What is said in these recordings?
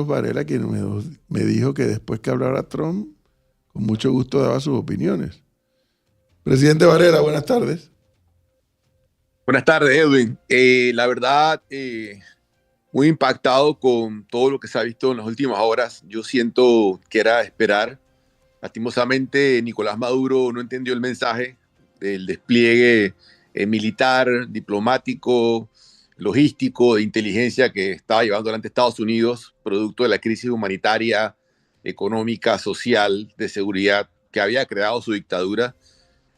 Varela, quien me dijo que después que hablara Trump, con mucho gusto daba sus opiniones. Presidente Varela, buenas tardes. Buenas tardes, Edwin. La verdad, muy impactado con todo lo que se ha visto en las últimas horas. Yo siento que era de esperar. Lastimosamente, Nicolás Maduro no entendió el mensaje del despliegue militar, diplomático, logístico, de inteligencia que estaba llevando adelante Estados Unidos, producto de la crisis humanitaria, económica, social, de seguridad que había creado su dictadura.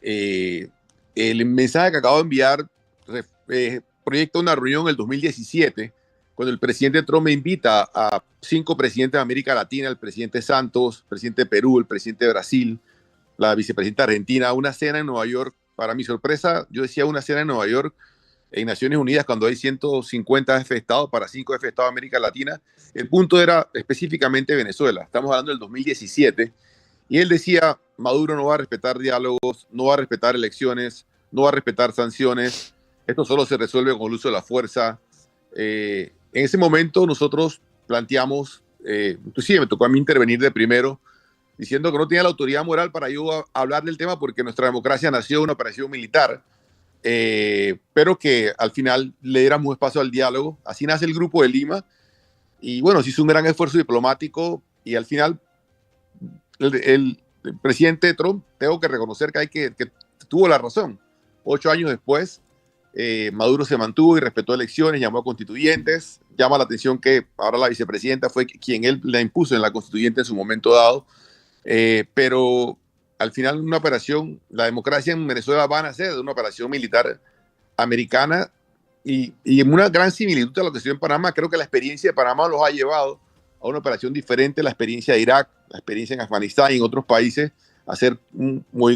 El mensaje que acabo de enviar proyecta una reunión en el 2017, cuando el presidente Trump me invita a 5 presidentes de América Latina, el presidente Santos, el presidente de Perú, el presidente de Brasil, la vicepresidenta argentina, a una cena en Nueva York. Para mi sorpresa, yo decía una cena en Nueva York, en Naciones Unidas, cuando hay 150 jefes de Estado para 5 jefes de Estado de América Latina. El punto era específicamente Venezuela. Estamos hablando del 2017. Y él decía, Maduro no va a respetar diálogos, no va a respetar elecciones, no va a respetar sanciones. Esto solo se resuelve con el uso de la fuerza. En ese momento nosotros planteamos, inclusive me tocó a mí intervenir de primero, diciendo que no tenía la autoridad moral para yo hablar del tema porque nuestra democracia nació de una operación militar, pero que al final le diéramos espacio al diálogo. Así nace el Grupo de Lima y bueno, se hizo un gran esfuerzo diplomático y al final el presidente Trump, tengo que reconocer que tuvo la razón. 8 años después, Maduro se mantuvo y respetó elecciones, llamó a constituyentes. Llama la atención que ahora la vicepresidenta fue quien él la impuso en la constituyente en su momento dado. Pero al final una operación, la democracia en Venezuela va a nacer de una operación militar americana y en una gran similitud a lo que se dio en Panamá. Creo que la experiencia de Panamá los ha llevado a una operación diferente, la experiencia de Irak, la experiencia en Afganistán y en otros países, a hacer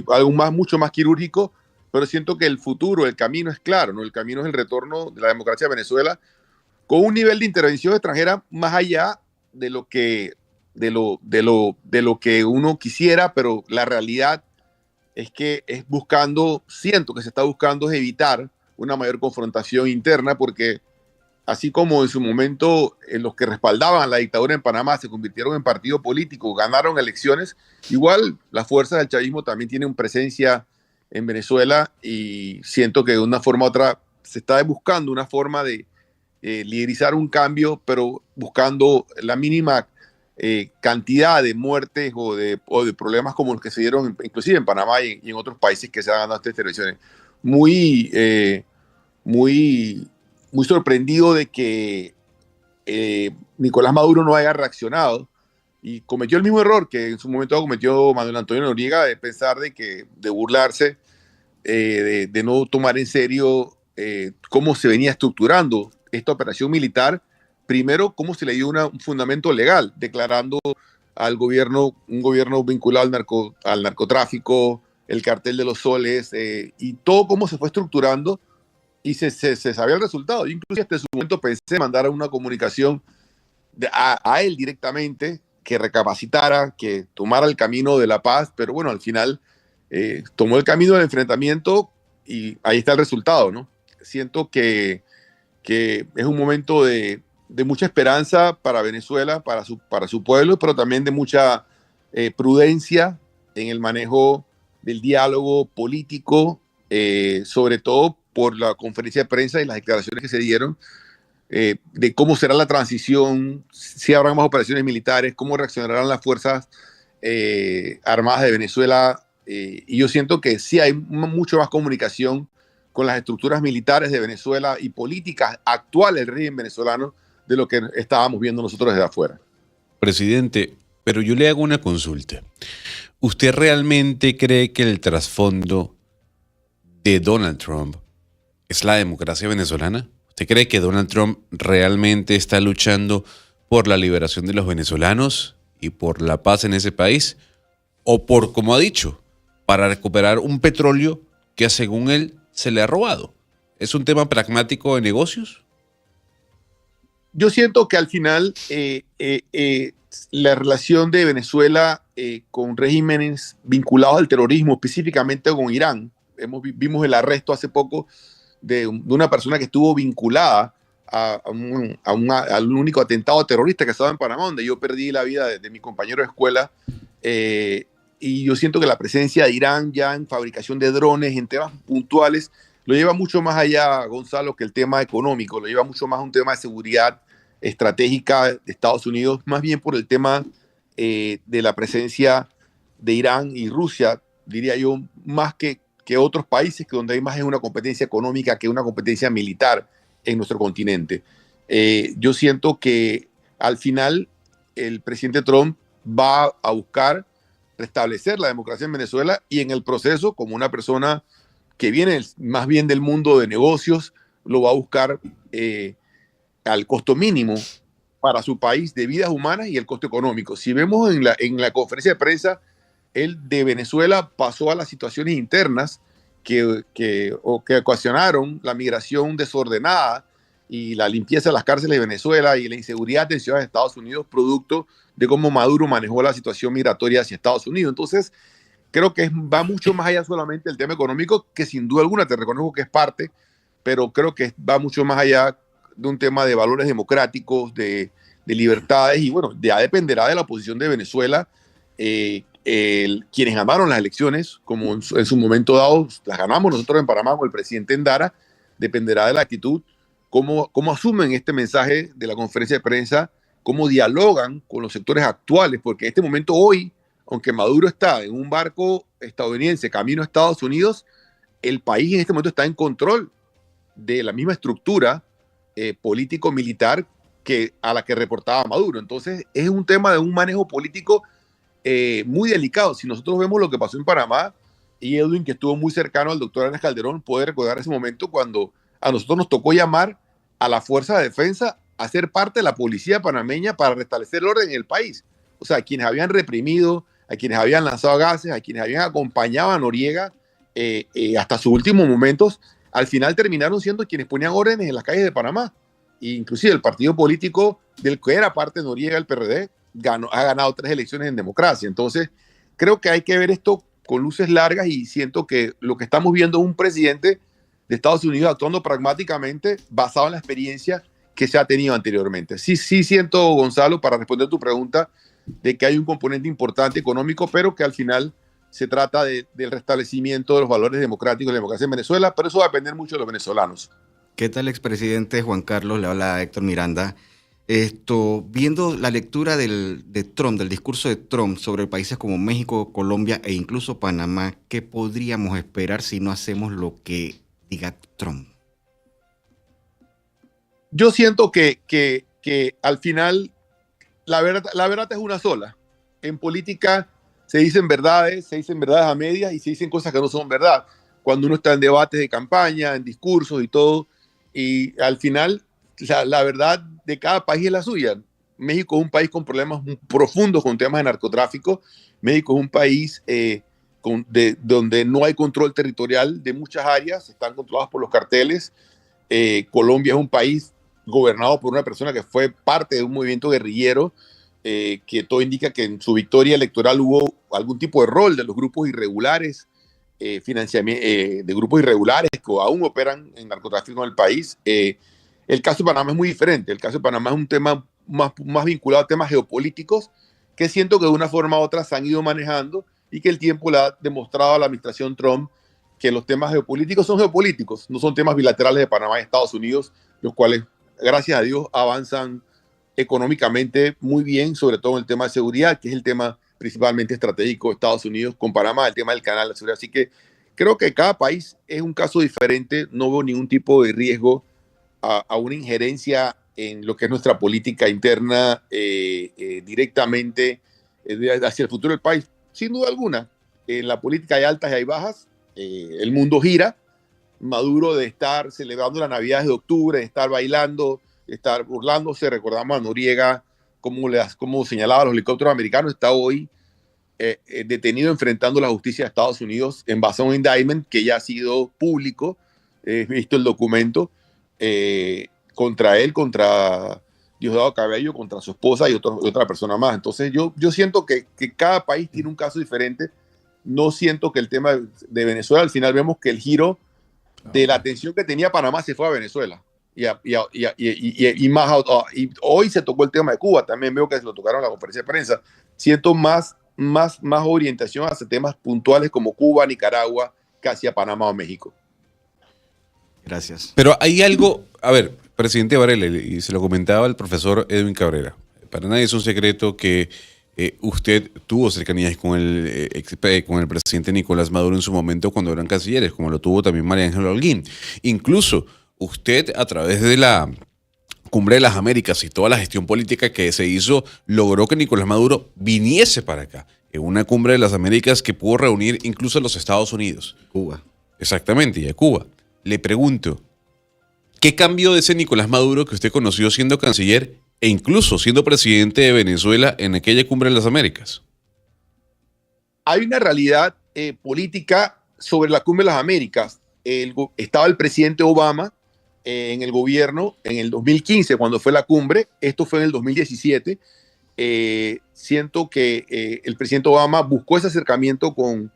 algo mucho más quirúrgico, pero siento que el futuro, el camino es claro, ¿no? El camino es el retorno de la democracia a Venezuela con un nivel de intervención extranjera más allá de lo que, de lo que uno quisiera, pero la realidad es que siento que se está buscando es evitar una mayor confrontación interna, porque así como en su momento los que respaldaban la dictadura en Panamá se convirtieron en partido político, ganaron elecciones, igual las fuerzas del chavismo también tienen presencia en Venezuela y siento que de una forma u otra se está buscando una forma de liderizar un cambio, pero buscando la mínima cantidad de muertes o de problemas como los que se dieron inclusive en Panamá y en otros países que se han dado estas elecciones. Muy, muy, muy sorprendido de que Nicolás Maduro no haya reaccionado y cometió el mismo error que en su momento cometió Manuel Antonio Noriega, de pensar de burlarse, de no tomar en serio cómo se venía estructurando esta operación militar. Primero, cómo se le dio un fundamento legal, declarando al gobierno, un gobierno vinculado al narcotráfico, el cartel de los soles, y todo cómo se fue estructurando y se sabía el resultado. Yo incluso hasta ese momento pensé mandar una comunicación a él directamente, que recapacitara, que tomara el camino de la paz, pero bueno, al final tomó el camino del enfrentamiento y ahí está el resultado, ¿no? Siento que es un momento de mucha esperanza para Venezuela, para su pueblo, pero también de mucha prudencia en el manejo del diálogo político, sobre todo por la conferencia de prensa y las declaraciones que se dieron, de cómo será la transición, si habrá más operaciones militares, cómo reaccionarán las fuerzas armadas de Venezuela. Y yo siento que sí hay mucho más comunicación con las estructuras militares de Venezuela y políticas actuales del régimen venezolano de lo que estábamos viendo nosotros desde afuera. Presidente, pero yo le hago una consulta. ¿Usted realmente cree que el trasfondo de Donald Trump es la democracia venezolana? ¿Usted cree que Donald Trump realmente está luchando por la liberación de los venezolanos y por la paz en ese país? ¿O por, como ha dicho, para recuperar un petróleo que según él se le ha robado? ¿Es un tema pragmático de negocios? Yo siento que al final la relación de Venezuela con regímenes vinculados al terrorismo, específicamente con Irán, vimos el arresto hace poco de una persona que estuvo vinculada al único atentado terrorista que estaba en Panamá, donde yo perdí la vida de mi compañero de escuela. Y yo siento que la presencia de Irán ya en fabricación de drones, en temas puntuales, lo lleva mucho más allá, Gonzalo, que el tema económico, lo lleva mucho más a un tema de seguridad estratégica de Estados Unidos, más bien por el tema de la presencia de Irán y Rusia, diría yo, más que otros países, que donde hay más es una competencia económica que una competencia militar en nuestro continente. Yo siento que al final el presidente Trump va a buscar restablecer la democracia en Venezuela y en el proceso, como una persona que viene más bien del mundo de negocios, lo va a buscar al costo mínimo para su país de vidas humanas y el costo económico. Si vemos en la conferencia de prensa, él de Venezuela pasó a las situaciones internas que ocasionaron la migración desordenada y la limpieza de las cárceles de Venezuela y la inseguridad de ciudades de Estados Unidos, producto de cómo Maduro manejó la situación migratoria hacia Estados Unidos. Entonces, creo que va mucho más allá solamente del tema económico, que sin duda alguna te reconozco que es parte, pero creo que va mucho más allá de un tema de valores democráticos, de libertades, y bueno, ya dependerá de la posición de Venezuela. Quienes ganaron las elecciones, como en su momento dado, las ganamos nosotros en Panamá con el presidente Endara, dependerá de la actitud, cómo asumen este mensaje de la conferencia de prensa, cómo dialogan con los sectores actuales, porque en este momento hoy, aunque Maduro está en un barco estadounidense camino a Estados Unidos, el país en este momento está en control de la misma estructura político-militar a la que reportaba Maduro. Entonces es un tema de un manejo político muy delicado. Si nosotros vemos lo que pasó en Panamá, y Edwin, que estuvo muy cercano al doctor Arias Calderón, puede recordar ese momento cuando a nosotros nos tocó llamar a la Fuerza de Defensa a ser parte de la policía panameña para restablecer el orden en el país. O sea, quienes habían reprimido, a quienes habían lanzado gases, a quienes habían acompañado a Noriega hasta sus últimos momentos, al final terminaron siendo quienes ponían órdenes en las calles de Panamá. E inclusive el partido político del que era parte de Noriega, el PRD, ha ganado 3 elecciones en democracia. Entonces, creo que hay que ver esto con luces largas, y siento que lo que estamos viendo es un presidente de Estados Unidos actuando pragmáticamente basado en la experiencia que se ha tenido anteriormente. Sí siento, Gonzalo, para responder tu pregunta, de que hay un componente importante económico, pero que al final se trata del restablecimiento de los valores democráticos de la democracia en Venezuela, pero eso va a depender mucho de los venezolanos. ¿Qué tal, expresidente Juan Carlos? Le habla Héctor Miranda. Viendo la lectura de Trump, del discurso de Trump sobre países como México, Colombia e incluso Panamá, ¿qué podríamos esperar si no hacemos lo que diga Trump? Yo siento que al final la verdad es una sola. En política se dicen verdades a medias y se dicen cosas que no son verdad. Cuando uno está en debates de campaña, en discursos y todo, y al final la verdad de cada país es la suya. México es un país con problemas profundos con temas de narcotráfico. México es un país donde no hay control territorial de muchas áreas, están controlados por los carteles. Colombia es un país gobernado por una persona que fue parte de un movimiento guerrillero, que todo indica que en su victoria electoral hubo algún tipo de rol de los grupos irregulares, de grupos irregulares que aún operan en narcotráfico en el país. El caso de Panamá es muy diferente. El caso de Panamá es un tema más vinculado a temas geopolíticos, que siento que de una forma u otra se han ido manejando, y que el tiempo le ha demostrado a la administración Trump que los temas geopolíticos son geopolíticos, no son temas bilaterales de Panamá y Estados Unidos, los cuales, gracias a Dios, avanzan económicamente muy bien, sobre todo en el tema de seguridad, que es el tema principalmente estratégico de Estados Unidos con Panamá, el tema del canal de seguridad. Así que creo que cada país es un caso diferente. No veo ningún tipo de riesgo a una injerencia en lo que es nuestra política interna directamente hacia el futuro del país. Sin duda alguna, en la política hay altas y hay bajas. El mundo gira. Maduro, de estar celebrando las Navidades de octubre, de estar bailando, de estar burlándose, recordamos a Noriega como señalaba a los helicópteros americanos, está hoy detenido enfrentando la justicia de Estados Unidos en base a un indictment que ya ha sido público. He visto el documento contra él, contra Diosdado Cabello, contra su esposa y otra persona más. Entonces yo siento que cada país tiene un caso diferente. No siento que el tema de Venezuela, al final vemos que el giro de la atención que tenía Panamá se fue a Venezuela. y hoy se tocó el tema de Cuba, también veo que se lo tocaron en la conferencia de prensa. Siento más orientación hacia temas puntuales como Cuba, Nicaragua, que hacia Panamá o México. Gracias. Pero hay algo, a ver, presidente Varela, y se lo comentaba el profesor Edwin Cabrera, para nadie es un secreto que usted tuvo cercanías con con el presidente Nicolás Maduro en su momento cuando eran cancilleres, como lo tuvo también María Ángela Holguín. Incluso usted, a través de la Cumbre de las Américas y toda la gestión política que se hizo, logró que Nicolás Maduro viniese para acá, en una Cumbre de las Américas que pudo reunir incluso a los Estados Unidos. Cuba. Exactamente, y a Cuba. Le pregunto, ¿qué cambió de ese Nicolás Maduro que usted conoció siendo canciller e incluso siendo presidente de Venezuela en aquella Cumbre de las Américas? Hay una realidad política sobre la Cumbre de las Américas. Estaba el presidente Obama en el gobierno en el 2015, cuando fue la cumbre. Esto fue en el 2017. Siento que el presidente Obama buscó ese acercamiento con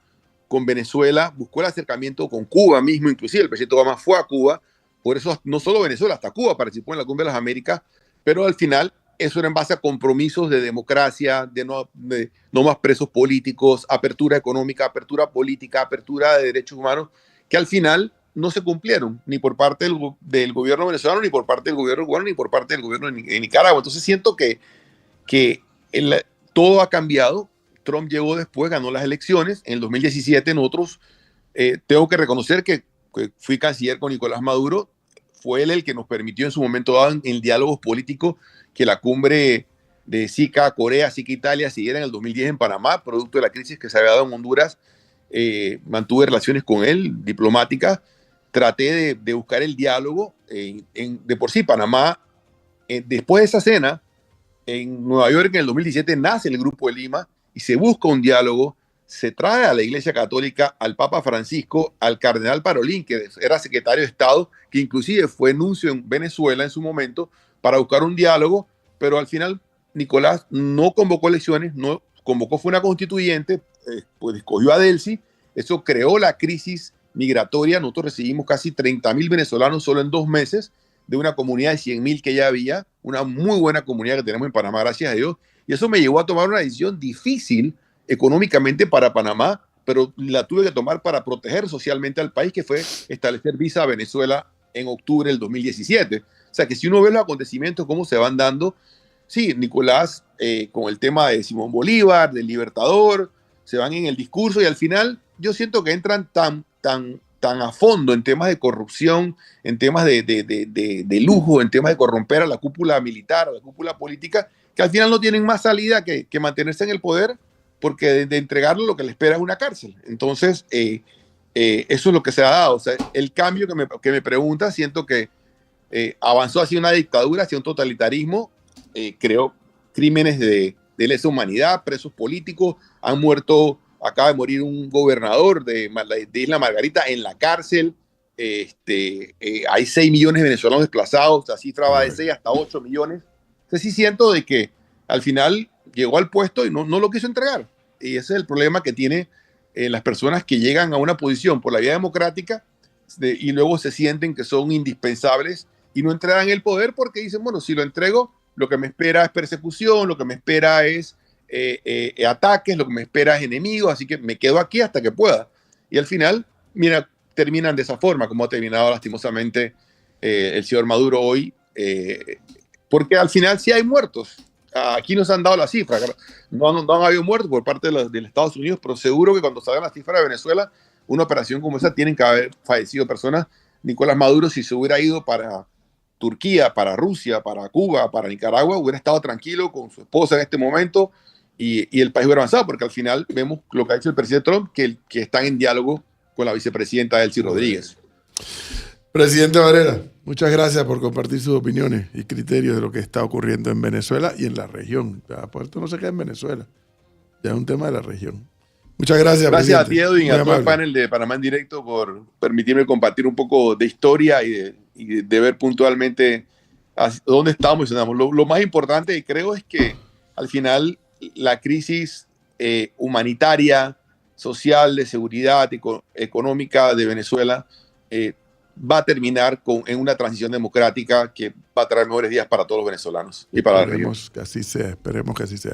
Venezuela, buscó el acercamiento con Cuba mismo, inclusive el presidente Obama fue a Cuba, por eso no solo Venezuela, hasta Cuba participó en la Cumbre de las Américas, pero al final eso era en base a compromisos de democracia, de no más presos políticos, apertura económica, apertura política, apertura de derechos humanos, que al final no se cumplieron, ni por parte del gobierno venezolano, ni por parte del gobierno cubano, ni por parte del gobierno de Nicaragua. Entonces siento que todo ha cambiado. Trump llegó después, ganó las elecciones. En el 2017 nosotros, tengo que reconocer que fui canciller con Nicolás Maduro. Fue él el que nos permitió en su momento dado en diálogos políticos que la cumbre de SICA Corea, SICA Italia siguiera en el 2010 en Panamá, producto de la crisis que se había dado en Honduras. Mantuve relaciones con él, diplomáticas. Traté de buscar el diálogo. De por sí, Panamá, después de esa cena, en Nueva York en el 2017 nace el Grupo de Lima y se busca un diálogo, se trae a la Iglesia Católica, al Papa Francisco, al Cardenal Parolín, que era secretario de Estado, que inclusive fue nuncio en Venezuela en su momento, para buscar un diálogo, pero al final Nicolás no convocó elecciones, no convocó, fue una constituyente, pues escogió a Delcy, eso creó la crisis migratoria. Nosotros recibimos casi 30.000 venezolanos solo en 2 meses, de una comunidad de 100.000 que ya había, una muy buena comunidad que tenemos en Panamá, gracias a Dios, y eso me llevó a tomar una decisión difícil económicamente para Panamá, pero la tuve que tomar para proteger socialmente al país, que fue establecer visa a Venezuela en octubre del 2017. O sea que si uno ve los acontecimientos, cómo se van dando, sí, Nicolás, con el tema de Simón Bolívar, del Libertador, se van en el discurso y al final yo siento que entran tan a fondo en temas de corrupción, en temas de lujo, en temas de corromper a la cúpula militar, a la cúpula política, que al final no tienen más salida que mantenerse en el poder, porque de entregarlo lo que le espera es una cárcel. Entonces, eso es lo que se ha dado. O sea, el cambio que me pregunta, siento que avanzó hacia una dictadura, hacia un totalitarismo, creó crímenes de lesa humanidad, presos políticos, han muerto. Acaba de morir un gobernador de Isla Margarita en la cárcel. Hay 6 millones de venezolanos desplazados. La cifra va de 6 hasta 8 millones. Entonces sí siento de que al final llegó al puesto y no lo quiso entregar. Y ese es el problema que tiene las personas que llegan a una posición por la vía democrática y luego se sienten que son indispensables y no entregan el poder porque dicen, bueno, si lo entrego, lo que me espera es persecución, lo que me espera es ataques, lo que me espera es enemigos, así que me quedo aquí hasta que pueda. Y al final, mira, terminan de esa forma, como ha terminado lastimosamente el señor Maduro hoy, porque al final sí hay muertos. Aquí nos han dado la cifra, no han habido muertos por parte de los Estados Unidos, pero seguro que cuando salgan las cifras de Venezuela, una operación como esa tienen que haber fallecido personas. Nicolás Maduro, si se hubiera ido para Turquía, para Rusia, para Cuba, para Nicaragua, hubiera estado tranquilo con su esposa en este momento, y el país hubiera avanzado, porque al final vemos lo que ha hecho el presidente Trump, que están en diálogo con la vicepresidenta Delcy Rodríguez. Presidente Varela, muchas gracias por compartir sus opiniones y criterios de lo que está ocurriendo en Venezuela y en la región. Puerto no se queda en Venezuela, ya es un tema de la región. Muchas gracias, Gracias presidente. a ti, Edwin, a todo el panel de Panamá en Directo por permitirme compartir un poco de historia y de ver puntualmente dónde estamos. Lo más importante, y creo, es que al final la crisis humanitaria, social, de seguridad, económica de Venezuela va a terminar en una transición democrática que va a traer mejores días para todos los venezolanos y para la región. Esperemos que así sea, esperemos que así sea.